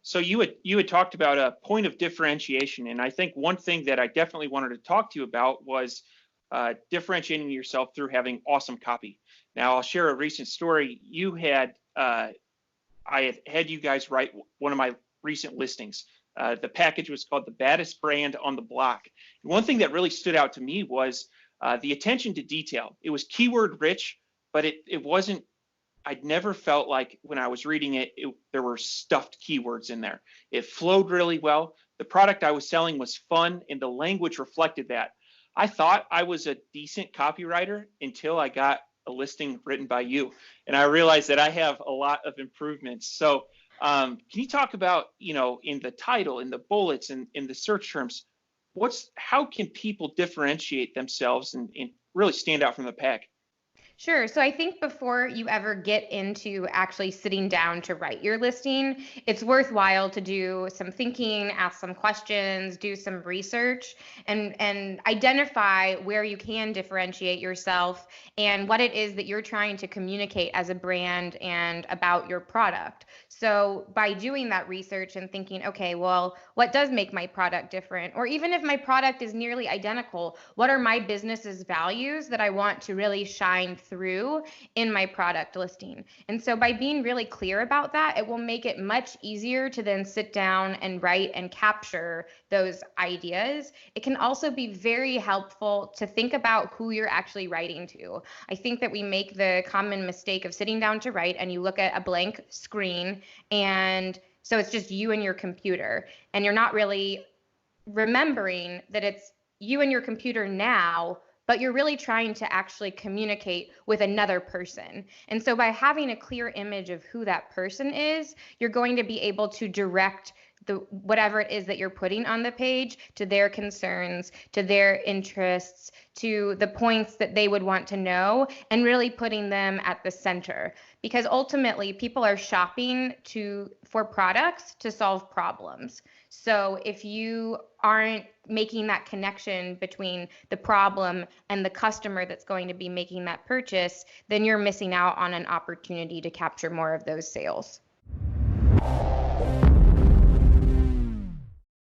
So you had talked about a point of differentiation, and I think one thing that I definitely wanted to talk to you about was differentiating yourself through having awesome copy. Now, I'll share a recent story. I had had you guys write one of my recent listings. The package was called "The Baddest Brand on the Block." And one thing that really stood out to me was the attention to detail. It was keyword rich, but it wasn't. I'd never felt like when I was reading it, there were stuffed keywords in there. It flowed really well. The product I was selling was fun, and the language reflected that. I thought I was a decent copywriter until I got a listing written by you, and I realized that I have a lot of improvements. So can you talk about, in the title, in the bullets, and in the search terms, how can people differentiate themselves and really stand out from the pack? Sure. So I think before you ever get into actually sitting down to write your listing, it's worthwhile to do some thinking, ask some questions, do some research, and identify where you can differentiate yourself and what it is that you're trying to communicate as a brand and about your product. So by doing that research and thinking, okay, well, what does make my product different? Or even if my product is nearly identical, what are my business's values that I want to really shine through in my product listing? And so by being really clear about that, it will make it much easier to then sit down and write and capture those ideas. It can also be very helpful to think about who you're actually writing to. I think that we make the common mistake of sitting down to write and you look at a blank screen, and so it's just you and your computer, and you're not really remembering that it's you and your computer now, but you're really trying to actually communicate with another person. And so by having a clear image of who that person is, you're going to be able to direct whatever it is that you're putting on the page to their concerns, to their interests, to the points that they would want to know, and really putting them at the center. Because ultimately, people are shopping for products to solve problems. So if you aren't making that connection between the problem and the customer that's going to be making that purchase, then you're missing out on an opportunity to capture more of those sales.